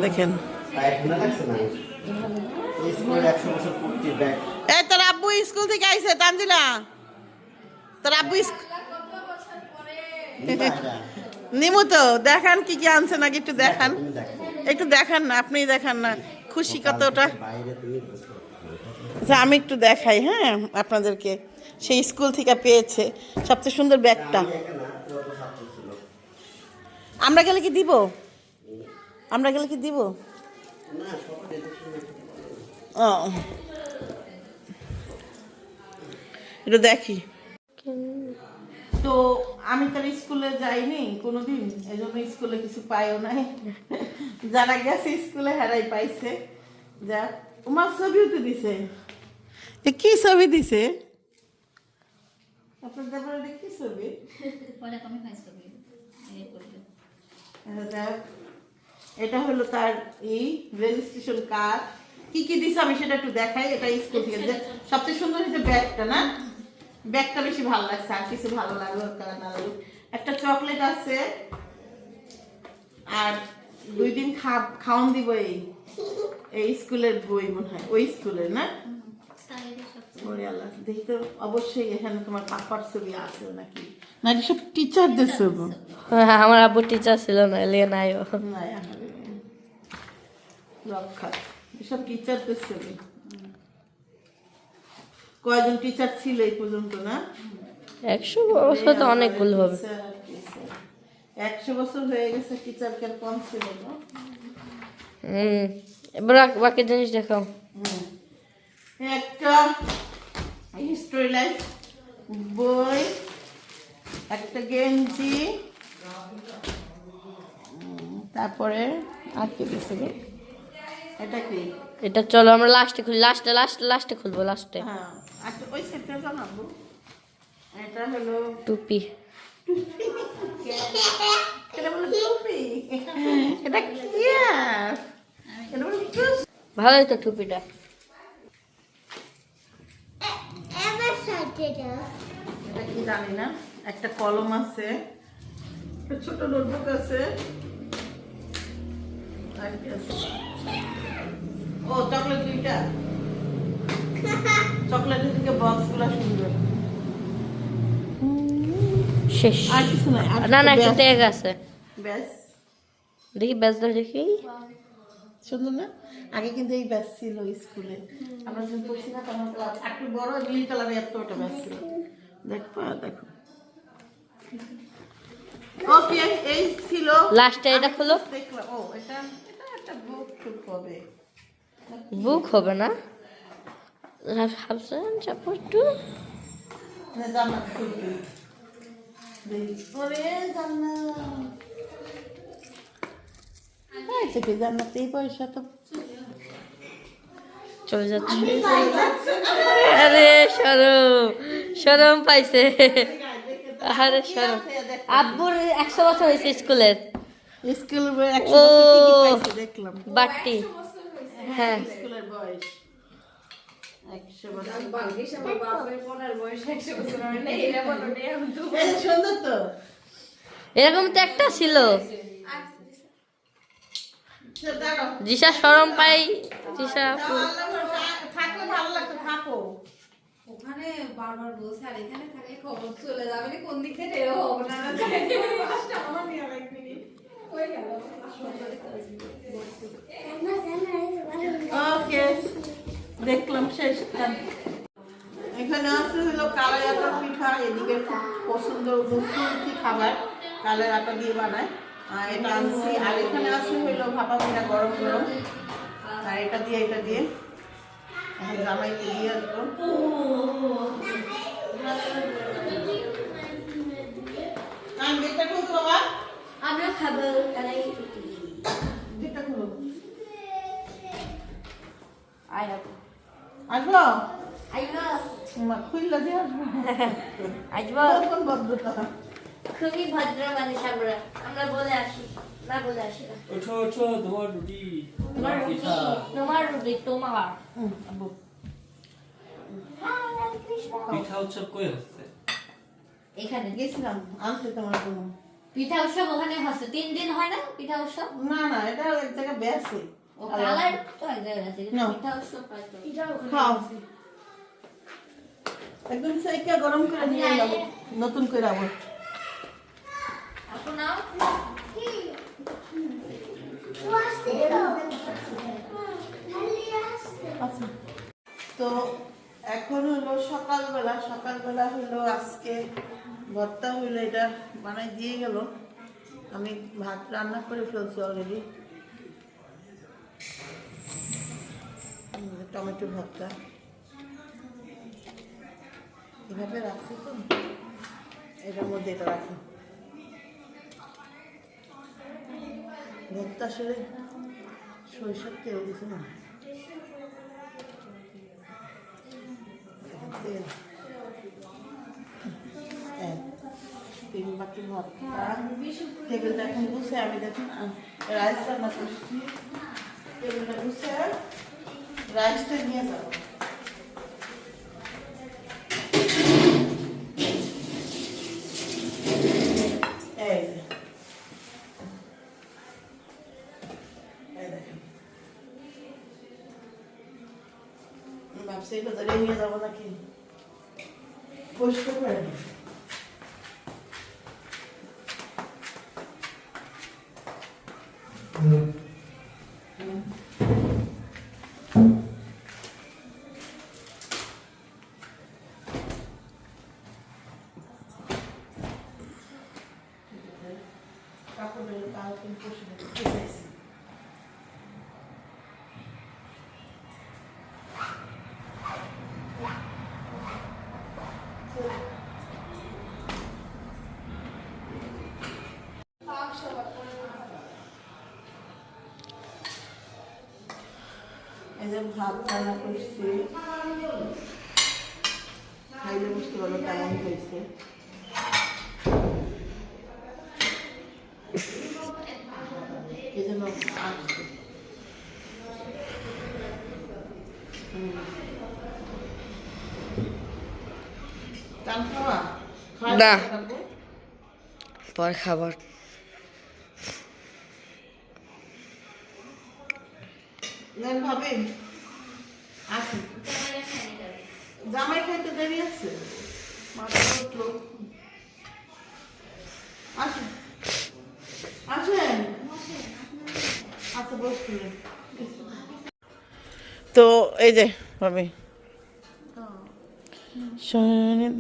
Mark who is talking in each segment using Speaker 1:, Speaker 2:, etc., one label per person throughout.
Speaker 1: দেখেন এই তোর আব্বু স্কুল থেকে আইছে তানজিলা, তোর আব্বু নিমু তো দেখান কি কি আনছে নাকি একটু দেখান, একটু দেখান না, আপনি দেখান না খুশি কতটা। আচ্ছা আমি একটু দেখাই হ্যাঁ আপনাদেরকে, সেই স্কুল থেকে পেয়েছে সবচেয়ে সুন্দর ব্যাগটা। আমরা গেলে কি দিব, আমরা গেলে কি দিব? ও এটা দেখি তো, আমি তার স্কুলে যাইনি কোনোদিন, এই জন্য স্কুলে কিছু পাইও নাই, যারা গেছে স্কুলে হেরাই পাইছে। যা তোমার ছবিও তো দিছে, কি ছবি দিছে আপনার ব্যাপারে, কি ছবি? এটা হলো তার এই রেজিস্ট্রেশন কার্ড, কি কি দিছে আমি সেটা একটু দেখাই। এটা স্কুল থেকে সবচেয়ে সুন্দর হচ্ছে ব্যাগটা, না ব্যাগটা বেশি ভালো লাগছে, আর কিছু ভালো লাগলো না। একটা চকলেট আছে, আর 2 দিন খাওয়ান দিব এই স্কুলের বই মনে হয়, ওই স্কুলের না? দেখি তো অবশ্যই এখানে তোমার পাপার ছবি আছে নাকি, না এটা সব টিচারদের ছবি?
Speaker 2: আমার আব্বু টিচার ছিল না, এলিয়ে নাই
Speaker 1: রক্ষা, এসব টিচারদের ছবি। কয়জন টিচার ছিল এই পর্যন্ত? না
Speaker 2: 100 বছর তো অনেকগুলো হবে।
Speaker 1: 100 বছর হয়ে গেছে, টিচার কেন কম ছিল না?
Speaker 2: এবার বাকি জিনিস দেখাও।
Speaker 1: একটা হিস্টোরি লাইফ বই, একটা গেঞ্জি, তারপরে আর কি দিছে? এটা কি?
Speaker 2: এটা চলো আমরা লাস্টে খুলি, লাস্টে খুলবো লাস্টে।
Speaker 1: হ্যাঁ আচ্ছা ওই সেটটা জানাবো। এটা হলো
Speaker 2: টুপি।
Speaker 1: এটা বলে টুপি, এটা কি? এটা বলে
Speaker 2: ভালোই তো টুপিটা।
Speaker 1: এটা কি জানি না। একটা কলম আছে, একটা ছোট নোটবুক আছে, আর কি আছে? ও চকলেট 2টা, চকলেটের থেকে বক্সগুলো সুন্দর।
Speaker 2: শেষ
Speaker 1: আর কিছু নাই?
Speaker 2: না না একটা ট্যাগ আছে,
Speaker 1: ব্যাস
Speaker 2: দেখি ব্যাসটা দেখি
Speaker 1: সুন্দর না? আগে কিন্তু এই ব্যাস ছিল স্কুলে, আমরা যখন পড়ছি না তখন একটু বড় নীল কালারের এতটা ব্যাস ছিল। দেখো ওকে এই ছিল
Speaker 2: লাস্টে। এটা খুলো,
Speaker 1: দেখলাম। ও এটা একটা বুক হবে,
Speaker 2: বুক হবে না? হাফসান চাপড় টু
Speaker 1: না জান্নাত খুলবে দেখি ওরে জান্নাত। আচ্ছা কি জান্নাত এই পয়সা তো
Speaker 2: চলে যাচ্ছে। আরে শরম পাইছে, আরে শরম। আব্বুর 100 বছর হয়েছে স্কুলের,
Speaker 1: স্কুল 100 বছর কি পাইছে দেখলাম,
Speaker 2: বাট্টি। হ্যাঁ
Speaker 1: স্কুলের বয়স 100 বছর।
Speaker 3: ভাগ্যিস আমার বাপের বোনের বয়স 100 বছর হয় না, এরা বলো না আমি তো
Speaker 1: এই সুন্দর তো,
Speaker 2: এরকম তো একটা ছিল।
Speaker 1: দাঁড়াও
Speaker 2: জিসা শরম পাই, জিসা
Speaker 1: থাকলে ভালো লাগতো, থাকো
Speaker 3: ওখানে বারবার বলছে আর এখানে থাকলে খবর চলে যাবে না, কোন দিক থেকে এও হবে না জানি পাঁচটা আমার নিয়ে এক মিনিট হয়ে গেল।
Speaker 1: ওকে দেখলাম শেষ। এখানে আছে হলো কালাই আটার পিঠা, এদিকে খুব পছন্দ মুখী খাবার, কালাই আটা দিয়ে বানায়, এটা আনছি। আর এখানে আছে হইলো ভাপা পিঠা গরম গরম, আর এটা দিয়ে এখন জামাইকে দিয়ে আসবো। গেটটা খুলতো বাবা,
Speaker 2: আমরা খাবো কালাই।
Speaker 1: গেটটা খুলো, আসবো খুললে দিয়ে আসবো। কোন ভদ্রতা,
Speaker 2: খুবই ভদ্র মানুষ আমরা, আমরা বলে আসি না, বলে আসি না।
Speaker 4: ওঠো তোমার রুটি,
Speaker 2: তোমার রুটি, তোমার রুটি, তোমার
Speaker 1: আব্বু
Speaker 4: পিঠা উৎসব কই হচ্ছে?
Speaker 2: এখানে
Speaker 1: গেছিলাম আনতে তোমার জন্য।
Speaker 2: পিঠা উৎসব ওখানে হচ্ছে 3 দিন হয় না পিঠা উৎসব?
Speaker 1: না না, এটা এক জায়গায় বেশি।
Speaker 2: ও কালার তো এক জায়গায় আছে,
Speaker 1: না।
Speaker 2: পিঠা উৎসব হয় তো।
Speaker 1: খাও। একদম সেকে গরম করে নিয়ে যাবো, নতুন করে আবার।
Speaker 2: আপু নাও।
Speaker 1: আচ্ছা, তো এখন হলো সকালবেলা হলো আজকে ভর্তা হইলো, এটা বানাই দিয়ে গেল। আমি ভাত রান্না করে ফেলছি অলরেডি, টমেটো ভর্তা এভাবে রাখছি তো, এটার মধ্যে এটা রাখি। ভর্তা আসলে সরিষার তেল দিছে না, তেল 3 বাটি ভর্তা। টেবিলটা এখন বসে আমি দেখুন রাইস রান্না করছি, টেবিলটা বসে রাইসটা নিয়ে যাবো। এই দেখেন, ভাবছি এটা ধরে নিয়ে যাবো নাকি, পরিষ্কার করে নিই। কাপড়ের কালকে পরিষ্কার করতে চাইছি। এই যে ভাত রান্না করছি, খাইলে বুঝতে পারলো কেমন হয়েছে। এই জন্য আসছে চান খাওয়া
Speaker 4: না। পরে খাবার
Speaker 1: নেন ভাবি, আসুন। জামাই খাইতে দেরি আছে, মাথা উঠলো। আসুন আসেন, আচ্ছা বসছিলেন। তো এই যে ভাবি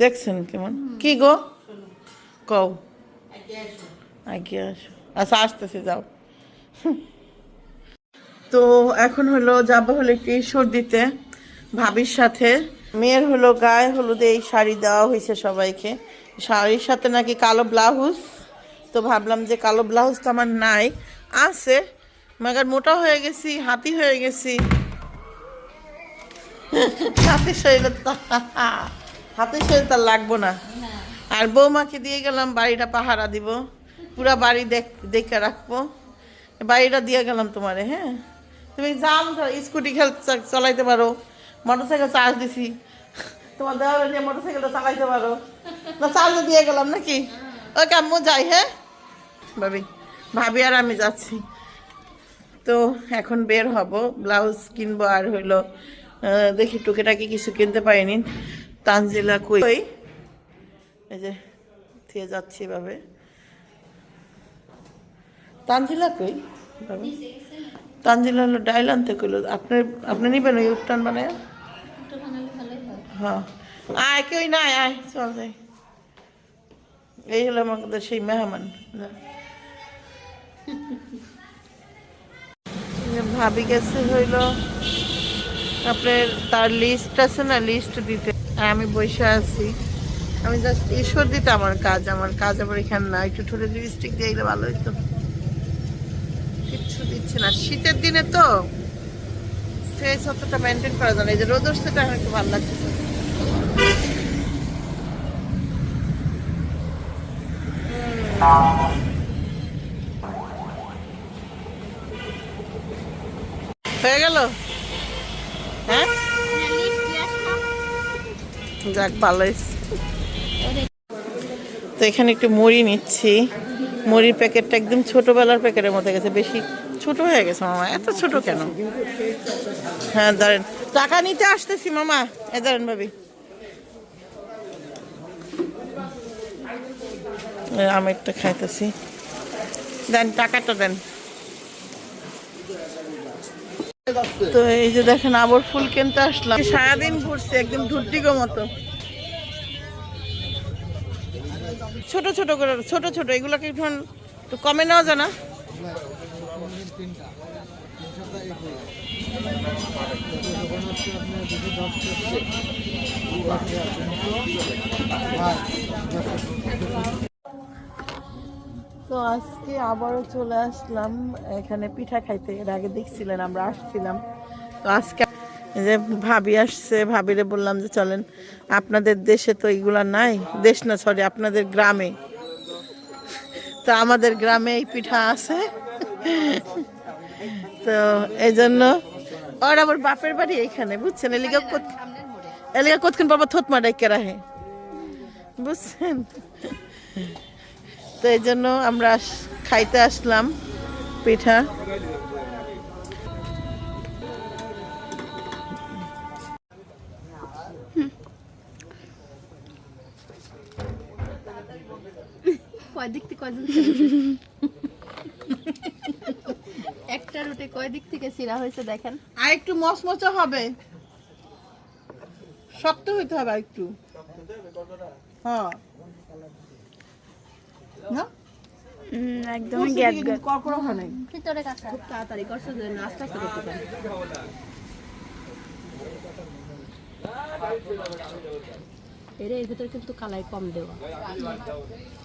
Speaker 1: দেখছেন কেমন কি গো, কও আগে আসো। আচ্ছা আসতেছি, যাও। তো এখন হলো যাবো হলো একটি ঈশ্বর দিতে ভাবির সাথে। মেয়ের হলো গায়ে হলুদে এই শাড়ি দেওয়া হয়েছে সবাইকে, শাড়ির সাথে নাকি কালো ব্লাউজ। তো ভাবলাম যে কালো ব্লাউজ তো আমার নাই, আছে মাগার মোটা হয়ে গেছি, হাতি হয়ে গেছি। হাতির শরীরে হাতির শরীরে তার লাগবো না। আর বৌমাকে দিয়ে গেলাম বাড়িটা পাহারা দিব, পুরা বাড়ি দেখে রাখবো। বাড়িটা দিয়ে গেলাম তোমারে, হ্যাঁ তুমি যাও, স্কুটি চালাইতে পারো, মোটরসাইকেল চার্জ দিছি, তোমার দেওয়ার নিয়ে মোটরসাইকেলটা চালাইতে পারো না, চার্জ দিয়ে গেলাম নাকি। ওকে আম্মু যাই, হ্যাঁ ভাবি আর আমি যাচ্ছি। তো এখন বের হব, ব্লাউজ কিনবো আর হইলো দেখি টুকিটাকি কিছু কিনতে পারিনি। তানজিলা কই, এই যে থিয়ে যাচ্ছি এভাবে। তানজিলা কই, তানজিলা হলো ডাইল আনতে কইলো। আপনি নিবেন ওই উত্তান বানায়? হ্যাঁ আয়, কেউ না আয়, চল যাই। এই হলো আমাদের সেই মেহমান। ভাবি গেছে হইল আপনার, তার লিস্ট আছে না, লিস্ট দিতে। আর আমি বসে আছি, আমি জাস্ট ঈশ্বর দিতে আমার কাজ আবার এখানে না। একটু ঠোঁটে লিপস্টিক দিয়ে গেলে ভালো হইতো, কিচ্ছু দিচ্ছে না। শীতের দিনে তো ফেস অতটা মেনটেন করা যায় না। এই যে রোদ উঠছে, এখন একটু ভালো লাগছে। হয়ে গেল, হ্যাঁ যাক ভালো হয়েছে। তো এখানে একটু মুড়ি নিচ্ছি। মুড়ির প্যাকেটটা একদম ছোটবেলার প্যাকেটের মতো গেছে, বেশি ছোট হয়ে গেছে মামা। এত ছোট কেন? হ্যাঁ দাঁড়ান, টাকা নিতে আসতেছি মামা। দাঁড়ান ভাবি, আমি একটা খাইতেছি। দেন টাকাটা দেন। তো এই যে দেখেন আবার ফুল কিনতে আসলাম। সারাদিন ঘুরছি একদম ঢুট্টিগো মতো। ছোট ছোট করে, ছোট ছোট এগুলোকে একটু কমে নেওয়া যায় না? তো আজকে আবারও চলে আসলাম এখানে পিঠা খাইতে। এর আগে দেখছিলেন আমরা আসছিলাম। তো আজকে যে ভাবি আসছে, ভাবিরে বললাম যে চলেন, আপনাদের দেশে তো এইগুলা নাই, দেশ না সরি আপনাদের গ্রামে, তো আমাদের গ্রামে এই পিঠা আছে। তো এই জন্য আর আমার বাপের বাড়ি এইখানে, বুঝছেন? এলিগা কতক্ষণ বাবা থতমা ডাইকে রাহে, বুঝছেন? তো এই জন্য আমরা খাইতে আসলাম পিঠা।
Speaker 3: কয় দিক থেকে একটা রুটি কয় দিক থেকে চিরা হয়েছে দেখেন।
Speaker 1: আর একটু মচমচা হবে, শক্ত হইতে হবে আর একটু। হ্যাঁ না
Speaker 3: একদম গ্যাস
Speaker 1: কড়কড়া হয় নাই,
Speaker 3: ভিতরে কাঁচা।
Speaker 1: খুব তাড়াতাড়ি করছে যে আস্তে আস্তে করতে পারে।
Speaker 3: এর ভিতরে কিন্তু কালাই কম দেওয়া,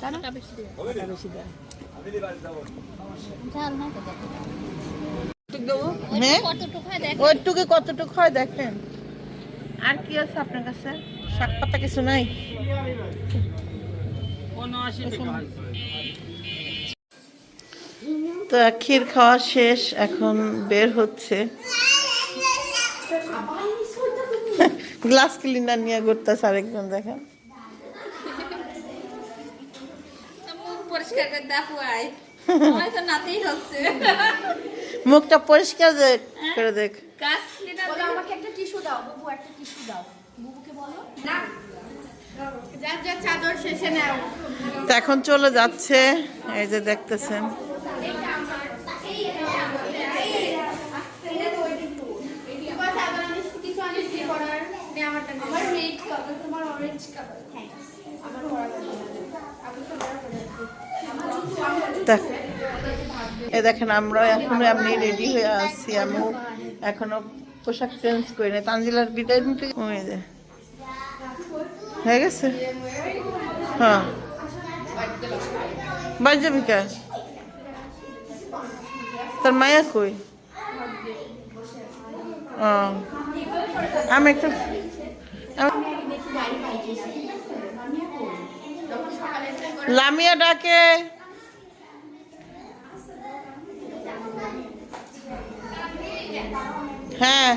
Speaker 3: তাই না? বেশি দেওয়া ঝাল না তো
Speaker 1: হ্যাঁ
Speaker 3: কতটুকু হয় দেখেন,
Speaker 1: ওইটুকু কতটুকু হয় দেখেন। আর কি আছে আপনার কাছে? শাক পাতা কিছু নাই? তো ক্ষীর খাওয়া শেষ, এখন বের হচ্ছে। গ্লাস ক্লিনার নিয়ে ঘুরতেছে আরেকজন, দেখেন।
Speaker 3: পরিষ্কার করে দেখো আই হয়তো নাতেই হচ্ছে।
Speaker 1: মুখটা পরিষ্কার করে দেখ।
Speaker 3: গাছ ক্লিনার বলো, আমাকে একটা টিস্যু দাও বুবু, একটা টিস্যু দাও বুবুকে বলো না। যার যার চাদর শেষে নাও।
Speaker 1: তো এখন চলে যাচ্ছে, এই যে দেখতেছেন। এই দেখেন আমরা এখনো এমনি রেডি হয়ে আসছি, আমি এখনো পোশাক চেঞ্জ করি না। তানজিলার বিদায় নিতে হয়ে গেছে। হ্যাঁ বাড়ি যাবি কে? তোর মায়া কই? ও আমি একটা লামিয়া ডাকে। হ্যাঁ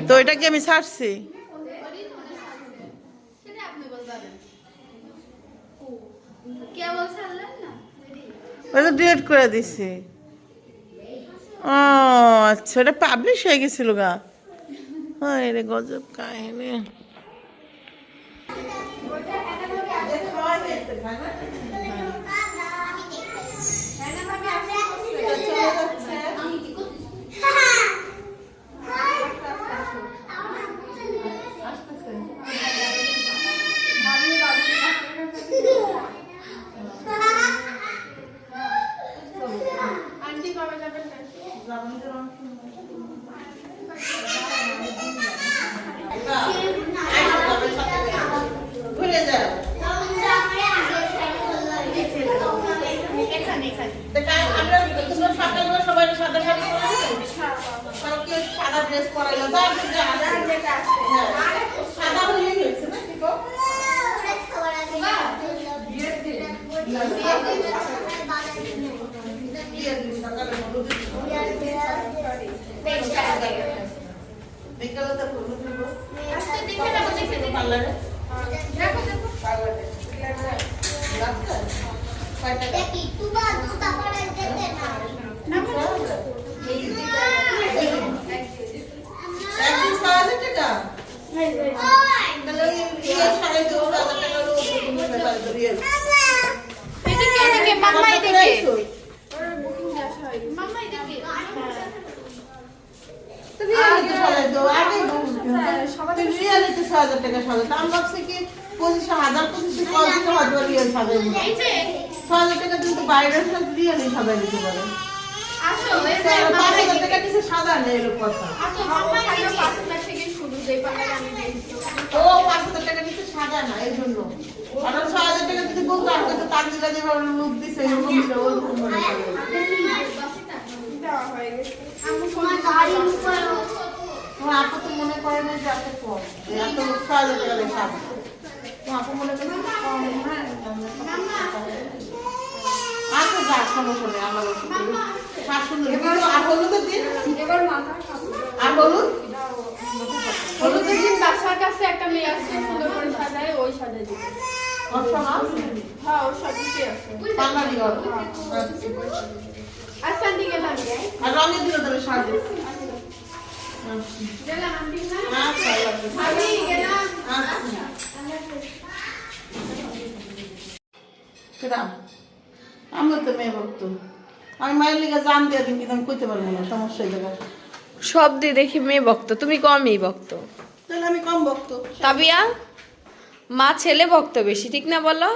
Speaker 1: তো এটা কি আমি ছাড়ছি? ওটা ডিলিট করে দিছি। ও আচ্ছা, ওটা পাবলিশ হয়ে গেছিল গা। হ্যাঁ রে গজব কাহিনী। ঘুরে যাও। বিকালে তো করবো দিব
Speaker 3: আজকে দেখে যাবো, দেখে দেখে।
Speaker 1: পার্লারে
Speaker 3: দেখো দেখো
Speaker 1: পার্লারে রাখতে কয় টাকা
Speaker 2: দেখি তুবা দুটা করে দিতে না
Speaker 1: একদিন 6,000 টাকা তাহলে ইয়ে 2,500 টাকা রোজ তুমি ব্যাপার করিয়ে
Speaker 3: এদিকে এদিকে মাম্মা এদিকে মাম্মা এদিকে
Speaker 1: রিয়ালিতে সাজাই দাও আগে রিয়ালিতে 6,000 টাকা সাজাই আমি ভাবছি কি 25,000 কল দিতে হয়তো রিয়াল সাজাই দিবে
Speaker 3: এই যে
Speaker 1: 6,000 টাকা কিন্তু বাইরের সব রিয়ালি সাজাই দিতে পারে
Speaker 3: আসো এই যে
Speaker 1: 5,000 টাকা কিছু সাজা নেই এর কথা
Speaker 3: আসো মাম্মা এদিকে 5 থেকে শুরু যেই পার্লারে আমি দেখছি
Speaker 1: ও 5,000 টাকা কিছু সাজা না এই জন্য কারণ 6,000 টাকা যদি বলতো আর কত তানজিলা যেভাবে লুক দিছে এই রকম দিলে ওই রকম মনে করে
Speaker 3: দেওয়া হয়ে গেছে আমি
Speaker 2: তোমার গাড়ি উপরে
Speaker 1: তোমার আপু তো মনে করে না যে এত কম যে এত 6,000 টাকা দিয়ে সাজা তোমার আপু মনে করে কম হ্যাঁ আচ্ছা যা সমস্যা নেই আল্লাহ বলছি শাশুড়ি আর হলুদের দিন
Speaker 3: এবার মাথা খাবো
Speaker 1: আর হলুদ
Speaker 3: হলুদের দিন বাসার কাছে একটা মেয়ে আসছে সুন্দর করে সাজায় ওই সাজায় দিবে
Speaker 1: অপশন আছে
Speaker 3: হ্যাঁ ওর সব কিছু আছে
Speaker 1: পার্লারই করো
Speaker 3: আচ্ছা দিকে না
Speaker 1: আর রঙের দিলে তবে সাজে
Speaker 3: গেলাম আমি না
Speaker 1: আচ্ছা আল্লাহ
Speaker 3: আমি গেলাম
Speaker 1: আচ্ছা কিরাম আমরা তো মেয়ে ভক্ত আমি মায়ের লিগে জান দিয়ে দিন কিন্তু আমি কইতে পারবো না সমস্যা এই জায়গায়
Speaker 4: সব দিয়ে দেখি মেয়ে ভক্ত, তুমি কমই ভক্ত।
Speaker 1: তাহলে আমি কম ভক্ত
Speaker 4: তাবিয়া মা ছেলে ভক্ত বেশি, ঠিক না বলো?